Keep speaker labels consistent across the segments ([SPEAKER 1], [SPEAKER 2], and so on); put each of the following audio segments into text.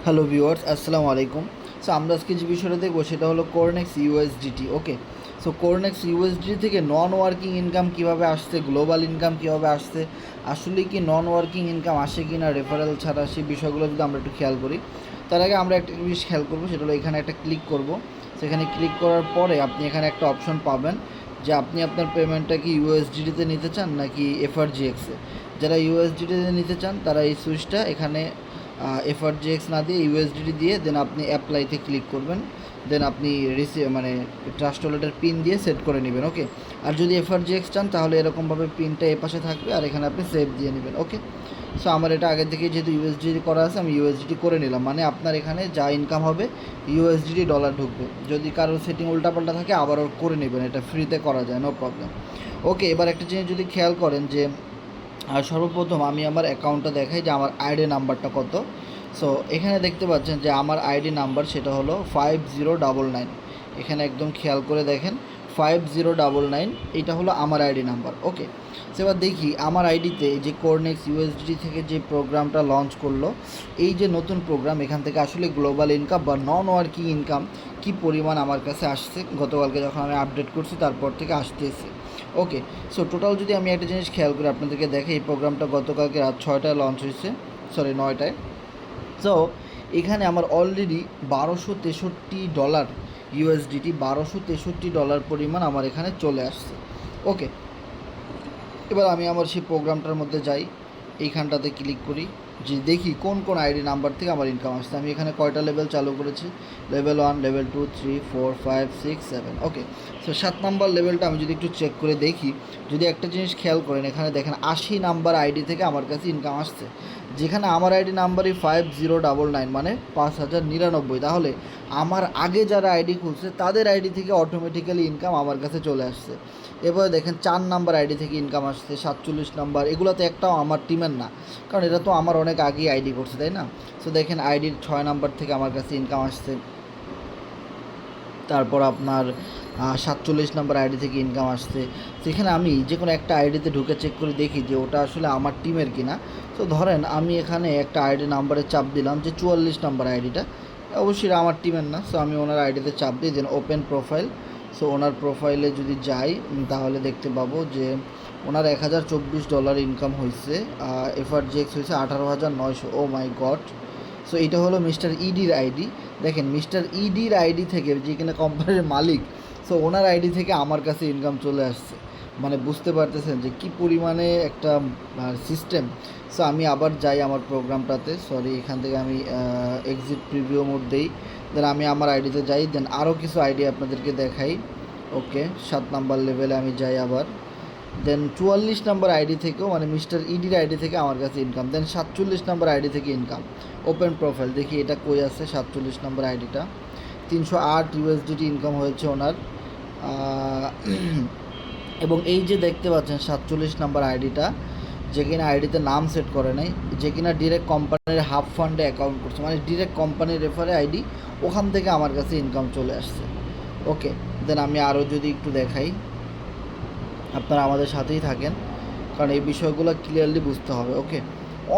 [SPEAKER 1] Hello viewers, আসসালামু আলাইকুম। So আমরা আজকে যে বিষয়টা দেখবো সেটা হলো কোরনেক্স ইউএসডিটি। ওকে, সো কোরনেক্স ইউএসডিটি থেকে নন ওয়ার্কিং ইনকাম কীভাবে আসছে, গ্লোবাল ইনকাম কীভাবে আসছে, আসলে কি নন ওয়ার্কিং ইনকাম আসে কি না রেফারেল ছাড়া, সেই বিষয়গুলো যদি আমরা একটু খেয়াল করি। তার আগে আমরা একটা জিনিস খেয়াল করবো, সেটা হলো এখানে একটা ক্লিক করব। সেখানে ক্লিক করার পরে আপনি এখানে একটা অপশন পাবেন যে আপনি আপনার পেমেন্টটা কি ইউএসডিটিতে নিতে চান নাকি এফআরজিএক্সে। যারা ইউএসডিটিতে নিতে চান তারা এই সুইচটা এখানে এফআরজিএক্স না দিয়ে ইউএসডিটি দিয়ে দেন আপনি অ্যাপ্লাইতে ক্লিক করবেন। দেন আপনি ট্রাস্ট ওয়ালেটের পিন দিয়ে সেট করে নেবেন। ওকে, আর যদি এফআরজিএক্স চান তাহলে এরকমভাবে পিনটা এ পাশে থাকবে আর এখানে আপনি সেভ দিয়ে নেবেন। ওকে, সো আমার এটা আগে থেকে যেহেতু ইউএসডিটি করা আছে আমি ইউএসডিটি করে নিলাম, মানে আপনার এখানে যা ইনকাম হবে ইউএসডিটি ডলার ঢুকবে। যদি কারোর সেটিং উল্টাপাল্টা থাকে আবারও করে নেবেন, এটা ফ্রিতে করা যায়, নো প্রবলেম। ওকে, এবার একটা জিনিস যদি খেয়াল করেন যে আর সর্বপ্রথম আমি আমার অ্যাকাউন্টটা দেখাই যে আমার আইডি নাম্বারটা কত। সো এখানে দেখতে পাচ্ছেন যে আমার আইডি নাম্বার সেটা হলো 5099। এখানে একদম খেয়াল করে দেখেন 5099, এটা হলো আমার আইডি নাম্বার। ওকে, সো এবার দেখি আমার আইডিতে যে কোরনেক্স ইউএসডি থেকে যে প্রোগ্রামটা লঞ্চ করলো, এই যে নতুন প্রোগ্রাম, এখান থেকে আসলে গ্লোবাল ইনকাম বা নন ওয়ার্কিং ইনকাম কী পরিমাণ আমার কাছে আসছে গতকালকে যখন আমি আপডেট করছি তারপর থেকে আসতেছে। ওকে, সো টোটাল যদি আমি একটা জিনিস খেয়াল করে আপনাদেরকে দেখে, এই প্রোগ্রামটা গতকালকে রাত 6টায় লঞ্চ হয়েছে, সরি 9টায়। সো এখানে আমার অলরেডি $1263 ইউএসডিটি, $1263 পরিমাণ আমার এখানে চলে আসছে। ওকে, এবার আমি আমার সেই প্রোগ্রামটার মধ্যে যাই, এইখানটাতে ক্লিক করি যে দেখি কোন কোন আইডি নাম্বার থেকে আমার ইনকাম আসছে। আমি এখানে কয়টা লেভেল চালু করেছি, লেভেল 1, লেভেল 2, 3, 4, 5, 6, 7। ওকে, সো 7 নাম্বার লেভেলটা আমি যদি একটু চেক করে দেখি, যদি একটা জিনিস খেয়াল করেন এখানে দেখেন 80 নাম্বার আইডি থেকে আমার কাছে ইনকাম আসছে, যেখানে আমার আইডি নাম্বারই 5099 মানে 5099। তাহলে আমার আগে যারা আইডি খুলছে তাদের আইডি থেকে অটোমেটিক্যালি ইনকাম আমার কাছে চলে আসছে। এবারে দেখেন 4 নাম্বার আইডি থেকে ইনকাম আসছে, 47 নাম্বার, এগুলোতে একটাও আমার টিমের না, কারণ এটা তো আমার অনেক আগেই আইডি করছে, তাই না? সো দেখেন আইডির 6 নাম্বার থেকে আমার কাছে ইনকাম আসছে। তারপর আপনার 47 নাম্বার আইডি থেকে ইনকাম আসছে। সেখানে আমি যে কোনো একটা আইডিতে ঢুকে চেক করে দেখি যে ওটা আসলে আমার টিমের কিনা। তো ধরেন আমি এখানে একটা আইডি নাম্বারে চাপ দিলাম যে 44 নাম্বার আইডিটা, অবশ্যই আমার টিমের না। সো আমি ওনার আইডিতে চাপ দিই, দেন ওপেন প্রোফাইল। সো ওনার প্রোফাইলে যদি যাই তাহলে দেখতে পাবো যে ওনার $1024 ইনকাম হয়েছে, এফআরজিএক্স হয়েছে 18,900। ও মাই গড! সো এটা হলো মিস্টার ইডির আইডি। দেখেন মিস্টার ইডির আইডি থেকে, যে কিনা কোম্পানির মালিক, সো ওনার আইডি থেকে আমার কাছে ইনকাম চলে আসছে। মানে বুঝতে পারতেছেন যে কী পরিমাণে একটা সিস্টেম। সো আমি আবার যাই আমার প্রোগ্রামটাতে, সরি এখান থেকে আমি এক্সিট প্রিভিউ মোড দেই, দেন আমি আমার আইডিতে যাই, দেন আরও কিছু আইডি আপনাদেরকে দেখাই। ওকে, 7 নাম্বার লেভেলে আমি যাই আবার, দেন 44 নাম্বার আইডি থেকেও, মানে মিস্টার ইডির আইডি থেকে আমার কাছে ইনকাম, দেন 47 নাম্বার আইডি থেকে ইনকাম। ওপেন প্রোফাইল দেখি এটা কই আছে 47 নাম্বার আইডিটা, 308 ইউএসডিটি ইনকাম হয়েছে ওনার। এবং এই যে দেখতে পাচ্ছেন 47 নাম্বার আইডিটা, যে কিনা আইডিতে নাম সেট করে নাই, যে কিনা ডিরেক্ট কোম্পানির হাব ফান্ডে অ্যাকাউন্ট করছে, মানে ডিরেক্ট কোম্পানির রেফারে আইডি, ওখান থেকে আমার কাছে ইনকাম চলে আসছে। ওকে, দেন আমি আরও যদি একটু দেখাই, আপনারা আমাদের সাথেই থাকেন কারণ এই বিষয়গুলো ক্লিয়ারলি বুঝতে হবে। ওকে,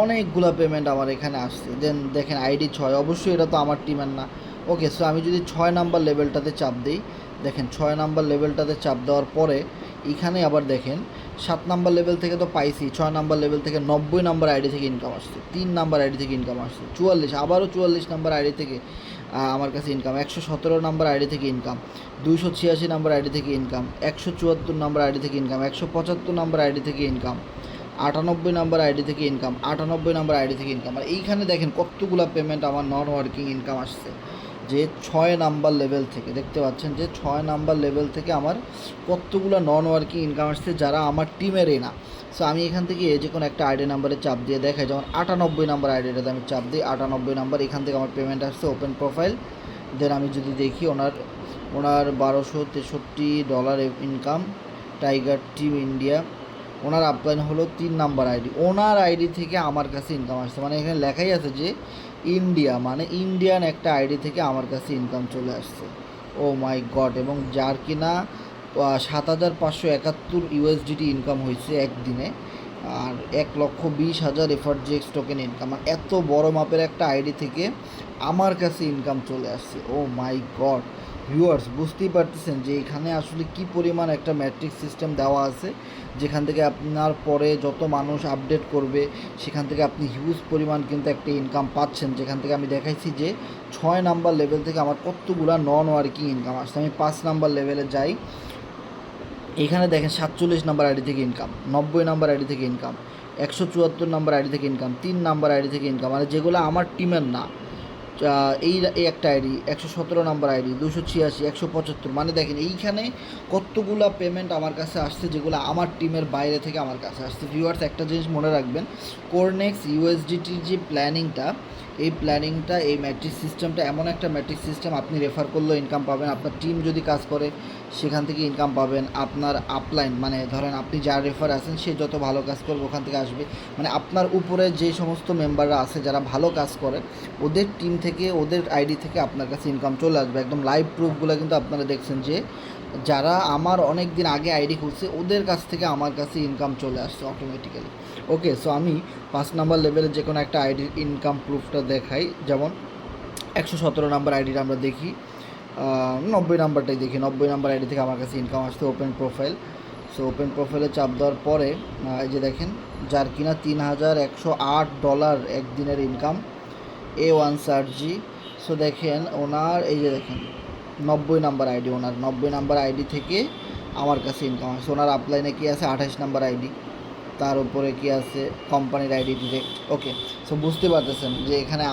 [SPEAKER 1] অনেকগুলো পেমেন্ট আমার এখানে আসছে। দেন দেখেন আইডি 6, অবশ্যই এটা তো আমার টিমের না। ওকে, সো আমি যদি 6 নাম্বার লেভেলটাতে চাপ দিই, দেখেন 6 নাম্বার লেভেলটাতে চাপ দেওয়ার পরে এখানে আবার দেখেন 7 নাম্বার লেভেল থেকে তো পাইছি, 6 নাম্বার লেভেল থেকে 90 নাম্বার আইডি থেকে ইনকাম আসছে, 3 নাম্বার আইডি থেকে ইনকাম আসছে 44, আবারও 44 নাম্বার আইডি থেকে আমার কাছে ইনকাম, 117 নাম্বার আইডি থেকে ইনকাম, 286 নাম্বার আইডি থেকে ইনকাম, 174 নাম্বার আইডি থেকে ইনকাম, 175 নাম্বার আইডি থেকে ইনকাম, 98 নাম্বার আইডি থেকে ইনকাম, 98 নাম্বার আইডি থেকে ইনকাম। আর এইখানে দেখেন কতগুলো পেমেন্ট আমার নন ওয়ার্কিং ইনকাম আসছে, যে 6 নাম্বার লেভেল থেকে দেখতে পাচ্ছেন যে 6 নাম্বার লেভেল থেকে আমার কতগুলো নন ওয়ার্কিং ইনকাম আসছে যারা আমার টিমেরই না। সো আমি এখান থেকে যে কোনো একটা আইডি নাম্বারে চাপ দিয়ে দেখাই, যেমন 98 নাম্বার আইডিটাতে আমি চাপ দিই, 98 নাম্বার, এখান থেকে আমার পেমেন্ট আসছে। ওপেন প্রোফাইল, দেন আমি যদি দেখি ওনার $1263 ইনকাম, টাইগার টিম ইন্ডিয়া, ওনার আপলাইন হলো 3 নাম্বার আইডি, ওনার আইডি থেকে আমার কাছে ইনকাম আসছে, মানে এখানে লেখাই আছে যে ইন্ডিয়া, মানে ইন্ডিয়ান একটা আইডি থেকে আমার কাছে ইনকাম চলে আসছে। ও মাই গড! এবং যার কিনা 7,571 ইউএসডিটি ইনকাম হয়েছে একদিনে, আর 1,20,000 FRGX টোকেন ইনকাম। আর এত বড় মাপের একটা আইডি থেকে আমার কাছে ইনকাম চলে আসছে। ও মাই গড ভিউয়ার্স, বুঝতেই পারতেছেন যে এখানে আসলে কি পরিমাণ একটা ম্যাট্রিক্স সিস্টেম দেওয়া আছে, যেখান থেকে আপনার পরে যত মানুষ আপডেট করবে সেখান থেকে আপনি হিউজ পরিমাণ কিন্তু একটা ইনকাম পাচ্ছেন। যেখান থেকে আমি দেখাইছি যে 6 নাম্বার লেভেল থেকে আমার কতগুলা নন ওয়ার্কিং ইনকাম আসছে। আমি 5 নাম্বার লেভেলে যাই, এখানে দেখেন 47 নাম্বার আইডি থেকে ইনকাম, 90 নাম্বার আইডি থেকে ইনকাম, 174 নাম্বার আইডি থেকে ইনকাম, 3 নাম্বার আইডি থেকে ইনকাম, মানে যেগুলো আমার টিমের না। এই একটা আইডি 117 নাম্বার আইডি, 286, 175, মানে দেখেন এইখানে কতগুলা পেমেন্ট আমার কাছে আসছে যেগুলো আমার টিমের বাইরে থেকে আমার কাছে আসছে। ভিউয়ার্স, একটা জিনিস মনে রাখবেন, কোরনেক্স ইউএসডিটির যে প্ল্যানিংটা, এই প্ল্যানিংটা, এই ম্যাট্রিক্স সিস্টেমটা এমন একটা ম্যাট্রিক্স সিস্টেম, আপনি রেফার করলেও ইনকাম পাবেন, আপনার টিম যদি কাজ করে সেখান থেকে ইনকাম পাবেন, আপনার আপলাইন মানে ধরেন আপনি যার রেফার আছেন সে যত ভালো কাজ করবে ওখান থেকে আসবে, মানে আপনার উপরে যে সমস্ত মেম্বাররা আছে যারা ভালো কাজ করে ওদের টিম থেকে, ওদের আইডি থেকে আপনার কাছে ইনকাম চলে আসবে। একদম লাইভ প্রুফগুলো কিন্তু আপনারা দেখছেন যে যারা আমার অনেক দিন আগে আইডি খুলছে ওদের কাছ থেকে আমার কাছে ইনকাম চলে আসছে অটোমেটিক্যালি। ওকে, সো আমি 5 নাম্বার লেভেলে যে কোনো একটা আইডির ইনকাম প্রুফটা দেখাই। যেমন 117 নাম্বার আইডিটা আমরা দেখি, 90 নাম্বারটাই দেখি। 90 নাম্বার আইডি থেকে আমার কাছে ইনকাম আসছে ওপেন প্রোফাইল। সো ওপেন প্রোফাইলে চাপ দেওয়ার পরে এই যে দেখেন, যার কিনা $3,108 একদিনের ইনকাম, A1 সার্জি। সো দেখেন ওনার এই যে দেখেন 90 নাম্বার আইডি, ওনার 90 নাম্বার আইডি থেকে আমার কাছে ইনকাম আসছে। ওনার আপলাইনে কি আছে 28 নাম্বার আইডি, তার উপরে কি আছে কোম্পানির আইডি ডিরেক্ট। ওকে, সো বুঝতে পারতেছেন যে এখানে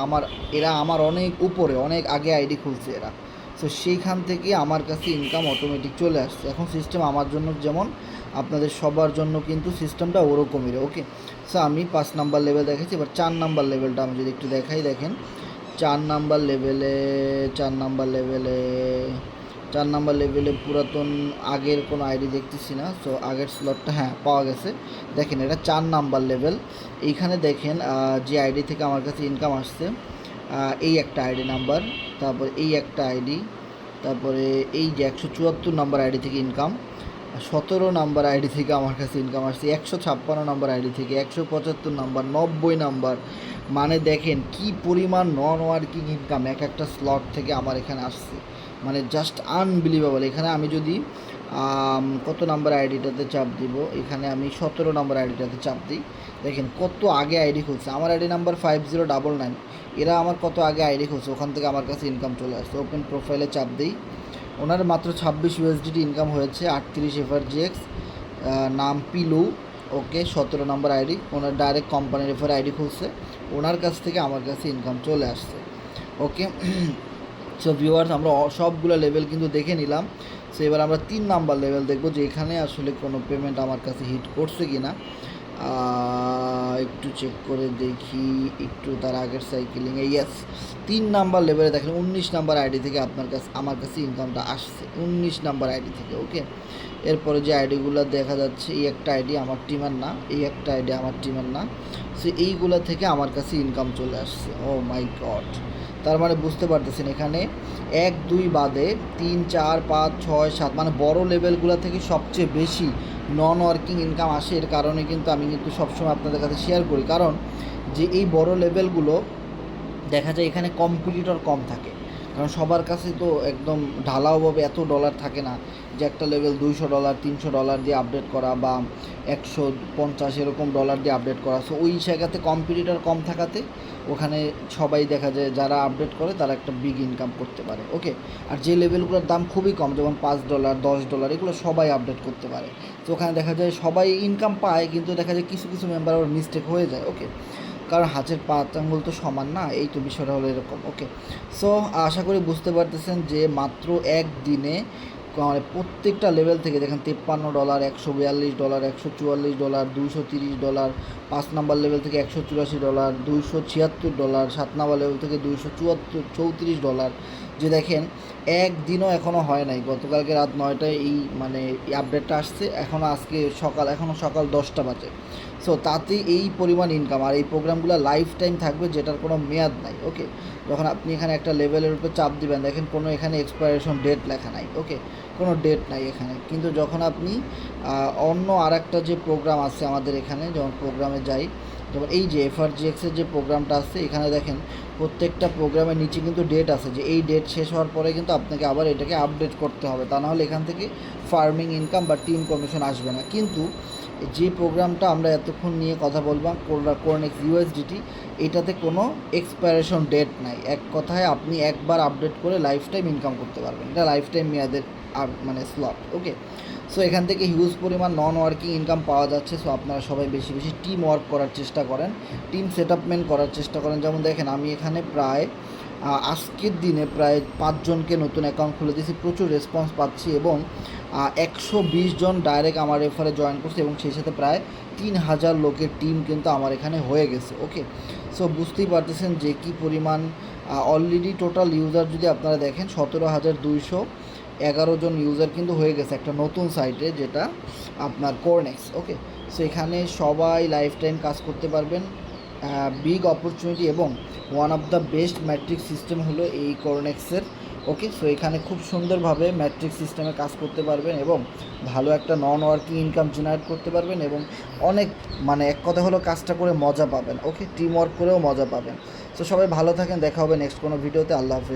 [SPEAKER 1] এরা আমার অনেক উপরে, অনেক আগে আইডি খুলছে এরা। সো সেইখান থেকে আমার কাছে ইনকাম অটোমেটিক চলে আসছে। এখন সিস্টেম আমার জন্য যেমন, আপনাদের সবার জন্য কিন্তু সিস্টেমটা ওরকমই। ওকে, সো আমি 5 নাম্বার লেভেল দেখেছি। এবার 4 নাম্বার লেভেলটা আমি যদি একটু দেখাই, দেখেন 4 নাম্বার লেভেলে 4 নাম্বার লেভেলে পুরাতন আগের কোনো আইডি দেখতেছি না। সো আগের স্লটটা হ্যাঁ পাওয়া গেছে। দেখেন এটা 4 নাম্বার লেভেল। এইখানে দেখেন যে আইডি থেকে আমার কাছে ইনকাম আসছে, এই একটা আইডি নাম্বার, তারপর এই একটা আইডি, তারপরে এই যে 174 নাম্বার আইডি থেকে ইনকাম, 17 নাম্বার আইডি থেকে আমার কাছে ইনকাম আসছে, 156 নাম্বার আইডি থেকে, 175 নাম্বার, 90 নাম্বার, মানে দেখেন কি পরিমাণ নন ওয়ার্কিং ইনকাম এক একটা স্লট থেকে আমার এখানে আসছে, মানে জাস্ট আনবিলিভেবল। এখানে আমি যদি কত নাম্বার আইডিটাতে চাপ দিব, এখানে আমি 17 নাম্বার আইডিটাতে চাপ দিই, দেখেন কত আগে আইডি খুলছে। আমার আইডি নাম্বার 5099, এরা আমার কত আগে আইডি খুলছে, ওখান থেকে আমার কাছে ইনকাম চলে আসছে। ওপেন প্রোফাইলে চাপ দিই, ওনার মাত্র 26 USDT ইনকাম হয়েছে, 38 FRGX, নাম পিলু। ওকে, 17 নাম্বার আইডি, ওনার ডাইরেক্ট কোম্পানি রেফার আইডি খুলছে, ওনার কাছ থেকে আমার কাছে ইনকাম চলে আসছে। ওকে, সো ভিউয়ার্স, আমরা সবগুলো লেভেল কিন্তু দেখে নিলাম। সো এবার আমরা 3 নাম্বার লেভেল দেখব যে এখানে আসলে কোনো পেমেন্ট আমার কাছে হিট করছে কি না। একটু চেক করে দেখি, একটু তার আগের সাইকেলিংয়ে। ইয়েস, 3 নাম্বার লেভেলে দেখেন 19 নাম্বার আইডি থেকে আমার কাছে ইনকামটা আসছে, 19 নাম্বার আইডি থেকে। ওকে, এরপরে যে আইডিগুলো দেখা যাচ্ছে, এই একটা আইডি আমার টিমের না, এই একটা আইডি আমার টিমের না। সো এইগুলো থেকে আমার কাছে ইনকাম চলে আসছে। ও মাই গড, তার মানে বুঝতে পারতেছেন এখানে 1, 2 বাদে 3, 4, 5, 6, 7 মানে বড় লেভেলগুলো থেকে সবচেয়ে বেশি নন ওয়ার্কিং ইনকাম আসে। এর কারণে কিন্তু আমি কিন্তু সবসময় আপনাদের কাছে শেয়ার করি, কারণ যে এই বড় লেভেলগুলো দেখা যায় এখানে কম্পিটিটর কম থাকে, কারণ সবার কাছে তো একদম ঢালাওভাবে এত ডলার থাকে না যে একটা লেভেল $200, $300 দিয়ে আপডেট করা বা 150 এরকম ডলার দিয়ে আপডেট করা। সো ওই জায়গাতে কম্পিটিটর কম থাকাতে ওখানে সবাই দেখা যায় যারা আপডেট করে তারা একটা বিগ ইনকাম করতে পারে। ওকে, আর যে লেভেলগুলোর দাম খুবই কম, যেমন $5, $10, এগুলো সবাই আপডেট করতে পারে। তো ওখানে দেখা যায় সবাই ইনকাম পায়, কিন্তু দেখা যায় কিছু কিছু মেম্বার আবার মিস্টেক হয়ে যায়। ওকে, কারণ হাতের 5 আঙ্গুল তো সমান না, এই তো বিষয়টা হলো এরকম। ওকে, সো আশা করি বুঝতে পারতেছেন যে মাত্র একদিনে মানে প্রত্যেকটা লেভেল থেকে দেখেন $53, $142, $144, $230, 5 নাম্বার লেভেল থেকে $184, $276, 7 নাম্বার লেভেল থেকে $234, যে দেখেন একদিনও এখনও হয় নাই। গতকালকে রাত 9টায় এই মানে আপডেটটা আসছে, এখনও সকাল 10টা বাজে। সো তাতে এই পরিমাণ ইনকাম, আর এই প্রোগ্রামগুলো লাইফ টাইম থাকবে, যেটার কোনো মেয়াদ নাই। ওকে, যখন আপনি এখানে একটা লেভেলের উপর চাপ দিবেন, দেখেন কোনো এখানে এক্সপায়ারেশন ডেট লেখা নাই। ওকে, কোনো ডেট নাই এখানে। কিন্তু যখন আপনি অন্য আর একটা যে প্রোগ্রাম আছে আমাদের এখানে, যেমন প্রোগ্রামে যাই, যেমন এই যে এফআরজিএক্সের যে প্রোগ্রামটা আছে, এখানে দেখেন প্রত্যেকটা প্রোগ্রামের নিচে কিন্তু ডেট আছে, যে এই ডেট শেষ হওয়ার পরে কিন্তু আপনাকে আবার এটাকে আপডেট করতে হবে, তা নাহলে এখান থেকে ফার্মিং ইনকাম বা টিম কমিশন আসবে না। কিন্তু যে প্রোগ্রামটা আমরা এতক্ষণ নিয়ে কথা বললাম, কোরনেক্স ইউএসডিটি, এটাতে কোনো এক্সপায়ারেশন ডেট নাই। এক কথায় আপনি একবার আপডেট করে লাইফ টাইম ইনকাম করতে পারবেন, এটা লাইফ টাইম মেয়াদের মানে স্লট। ওকে, সো এখান থেকে হিউজ পরিমাণ নন ওয়ার্কিং ইনকাম পাওয়া যাচ্ছে। সো আপনারা সবাই বেশি বেশি টিম ওয়ার্ক করার চেষ্টা করেন, টিম সেট আপমেন্ট করার চেষ্টা করেন। যেমন দেখেন আমি এখানে প্রায় আজকের দিনে প্রায় 5 জনকে নতুন অ্যাকাউন্ট খুলে দিয়েছি, প্রচুর রেসপন্স পাচ্ছি, এবং 120 জন ডাইরেক্ট আমার রেফারে জয়েন করছে, এবং সেই সাথে প্রায় 3000 লোকের টিম কিন্তু আমার এখানে হয়ে গেছে। ওকে, সো বুঝতেই পারতেছেন যে কী পরিমাণ অলরেডি টোটাল ইউজার যদি আপনারা দেখেন 17,211 জন ইউজার কিন্তু হয়ে গেছে একটা নতুন সাইটে, যেটা আপনার কোরনেক্স। ওকে, সো এখানে সবাই লাইফ টাইম কাজ করতে পারবেন, বিগ অপরচুনিটি, এবং one of the best matric system হলো এই কোরনেক্সের। ওকে, সো এখানে খুব সুন্দরভাবে ম্যাট্রিক সিস্টেমে কাজ করতে পারবেন, এবং ভালো একটা নন ওয়ার্কিং ইনকাম জেনারেট করতে পারবেন, এবং অনেক মানে এক কথা হলো কাজটা করে মজা পাবেন। ওকে, টিম ওয়ার্ক করেও মজা পাবেন। সো সবাই ভালো থাকেন, দেখা হবে নেক্সট কোনো ভিডিওতে। আল্লাহ হাফেজ।